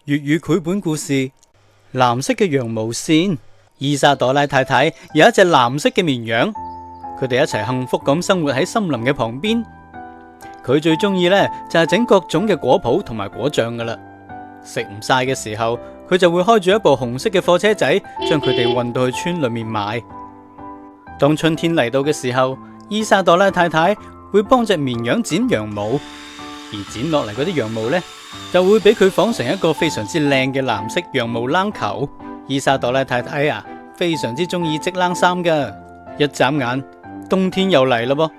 粵語繪本故事《藍色嘅羊毛線》。伊莎朵拉太太有一隻藍色嘅綿羊，佢哋一齊幸福咁生活喺森林嘅旁邊。佢最中意呢就係整各種嘅果脯同埋果醬噶啦。食唔晒嘅時候，佢就會開住一部紅色嘅貨車仔，將佢哋運到去村裏面賣。當春天嚟到嘅時候，伊莎朵拉太太會幫隻綿羊剪羊毛，而剪落嚟嗰啲羊毛呢，就會俾佢紡成一個非常之靚嘅藍色羊毛冷球。伊莎朵拉太太啊，非常之中意織冷衫噶。一眨眼，冬天又嚟啦噃，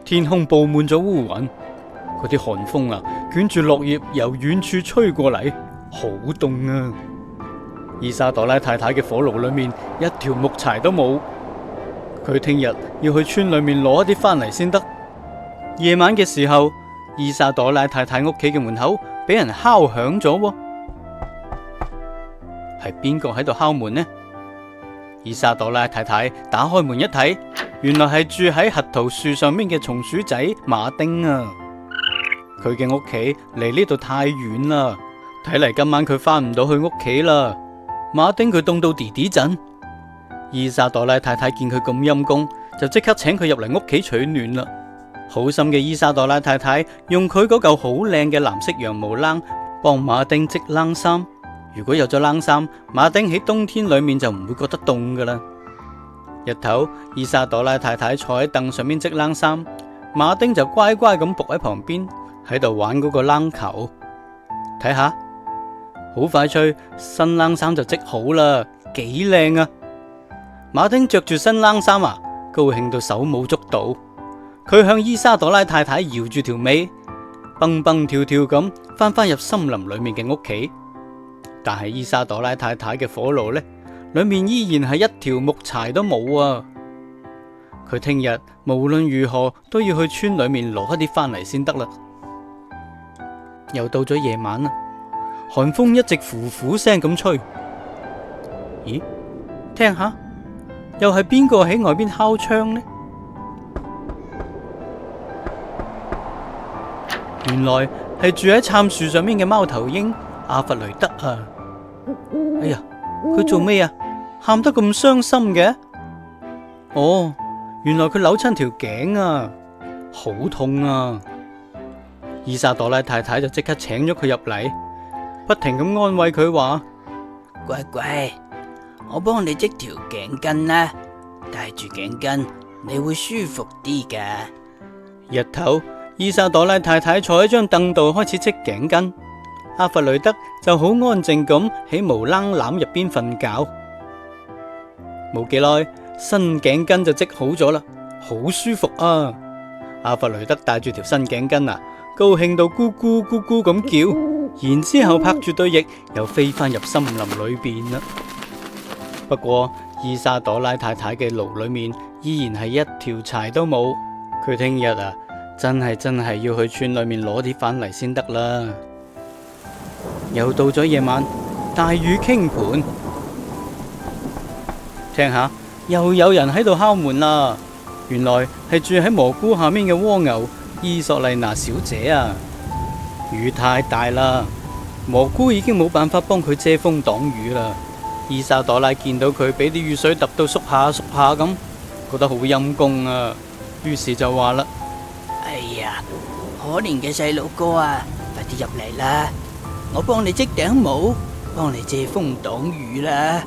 天空布滿咗烏雲，嗰啲寒風啊，捲住落葉由遠處吹過嚟，好凍啊！伊莎朵拉太太嘅火爐裏面一條木柴都冇，佢聽日要去村裏面攞一啲翻嚟先得。夜晚嘅時候，伊莎朵拉太太屋企嘅門口俾人敲響咗喎，係邊個喺度敲門呢？伊莎朵拉太太打開門一睇，原來係住喺核桃樹上面嘅松鼠仔馬丁啊！佢嘅屋企離呢度太遠啦，睇嚟今晚佢翻唔到去屋企啦。馬丁佢凍到弟弟震，伊莎朵拉太太見佢咁陰功，就即刻請佢入嚟屋企取暖啦。好心嘅伊莎朵拉太太用佢嗰嚿好靚嘅藍色羊毛冷幫馬丁織冷衫。如果有咗冷衫，馬丁喺冬天裏面就唔會覺得凍噶啦。日頭，伊莎朵拉太太坐喺凳上面織冷衫，馬丁就乖乖咁伏喺旁邊喺度玩嗰個冷球。睇下，好快脆，新冷衫就織好啦，幾靚啊！馬丁着住新冷衫啊，高興到手舞足蹈。佢向伊莎朵拉太太搖住條尾，蹦蹦跳跳咁翻入森林裏面嘅屋企。但係伊莎朵拉太太嘅火爐呢，裏面依然係一條木柴都冇啊！佢聽日無論如何都要去村裏面攞一啲翻嚟先得啦。又到咗夜晚啦，寒風一直呼呼聲咁吹。咦？聽下，又係邊個喺外邊敲窗呢？原來係住喺杉樹上面嘅貓頭鷹阿弗雷德啊！哎呀，佢做咩啊？喊得咁傷心嘅？哦，原來佢扭親條頸啊，好痛啊！伊莎朵拉太太就即刻請咗佢入嚟，不停咁安慰佢話：乖乖，我幫你織條頸巾啦，戴住頸巾你會舒服啲噶。日頭，伊莎朵拉太太坐喺張凳度開始織頸巾，阿弗雷德就好安靜咁喺毛冷籃入邊瞓覺。冇幾耐，新頸巾就織好咗啦，好舒服啊！阿弗雷德戴住條新頸巾啊，高興到咕咕咕咕咁叫，然之後拍住對翼又飛翻入森林裏邊啦。不過伊莎朵拉太太嘅爐裏面依然係一條柴都冇，佢聽日啊真係要去村裏面攞啲翻嚟先得啦。又到咗夜晚，大雨傾盆，聽下，又有人喺度敲門啦。原來係住喺蘑菇下面嘅蝸牛伊索麗娜小姐啊！雨太大啦，蘑菇已經冇辦法幫佢遮風擋雨啦。伊莎朵拉見到佢俾啲雨水揼到縮下咁，覺得好陰功啊，於是就話啦：哎呀，可憐嘅細路哥啊，快啲入嚟啦，我幫你織頂帽，幫你遮風擋雨啦。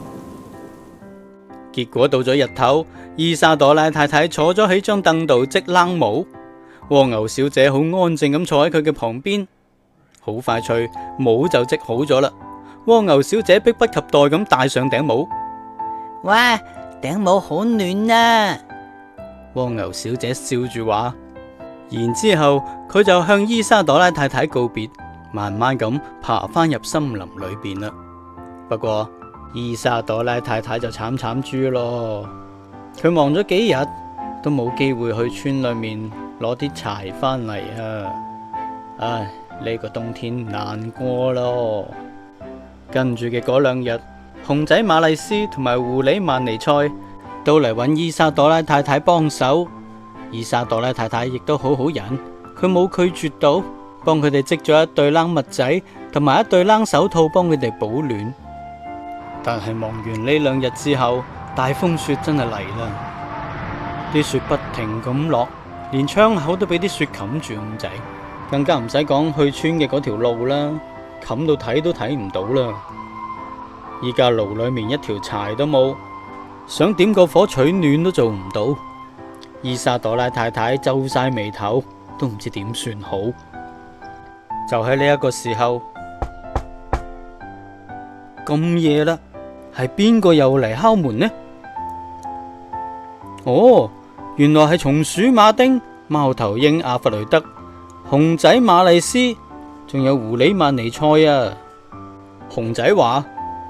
結果到咗日頭，伊莎朵拉太太坐咗喺張凳度織冷帽，蝸牛小姐好安靜咁坐喺佢嘅旁邊。好快脆，帽就織好咗啦。蝸牛小姐迫不及待咁戴上頂帽。哇，頂帽好暖啊！蝸牛小姐笑住話，然之後佢就向伊莎朵拉太太告別，慢慢咁爬翻入森林裏邊啦。不過伊莎朵拉太太就慘豬咯，佢忙咗幾日都冇機會去村裏面攞啲柴翻嚟啊！唉，呢個冬天難過咯。跟住嘅嗰兩日，熊仔馬麗斯同埋狐狸曼尼賽都嚟揾伊莎朵拉太太幫手。伊莎朵拉太太亦都好好人，佢冇拒絕到，幫佢哋織咗一對冷襪仔同埋一對冷手套幫佢哋保暖。但係忙完呢2日之後，大風雪真係嚟啦，啲雪不停咁落，連窗口都俾啲雪冚住咁滯，更加唔使講去村嘅嗰條路啦，冚到睇都睇唔到啦。依家爐裏面一條柴都冇，想點個火取暖都做唔到。伊莎朵拉太太皺晒眉頭，都唔知點算好。就喺呢一個時候，咁夜啦，係邊個又嚟敲門呢？哦，原來係松鼠馬丁、貓頭鷹阿弗雷德、熊仔馬麗斯，仲有狐狸曼尼塞啊！熊仔話：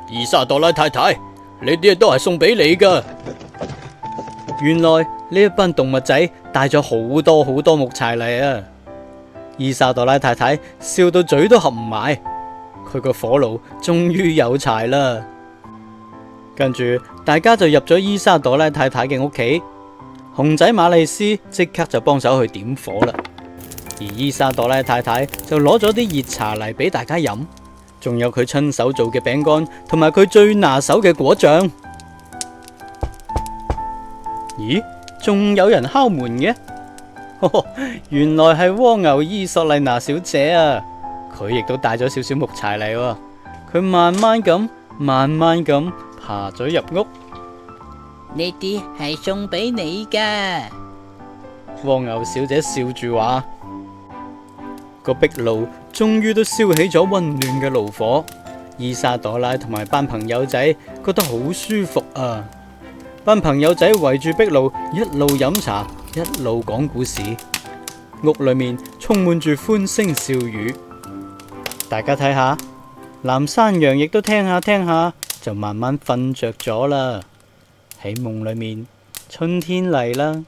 伊莎朵拉太太，呢啲都係送俾你噶。原來呢一班動物仔帶咗好多好多木柴嚟啊！伊莎朵拉太太笑到嘴都合唔埋，佢個火爐終於有柴啦。跟住大家就入咗伊莎朵拉太太嘅屋企，熊仔馬麗斯即刻就幫手去點火啦，而伊莎朵拉太太就攞咗啲熱茶嚟俾大家飲，仲有佢親手做嘅餅乾同埋佢最拿手嘅果醬。咦，仲有人敲門嘅？原來係蝸牛伊索麗娜小姐啊！佢亦都帶咗少少木柴嚟喎。佢慢慢咁爬咗入屋。呢啲係送俾你噶。蝸牛小姐笑住話：個壁爐終於都燒起咗溫暖嘅爐火。伊莎朵拉同埋班朋友仔覺得好舒服啊！班朋友仔圍住壁爐，一路飲茶，一路講故事。屋裏面充滿住歡聲笑語。大家睇下，藍山羊亦都聽下聽下，就慢慢瞓着咗啦。喺夢裏面，春天嚟啦。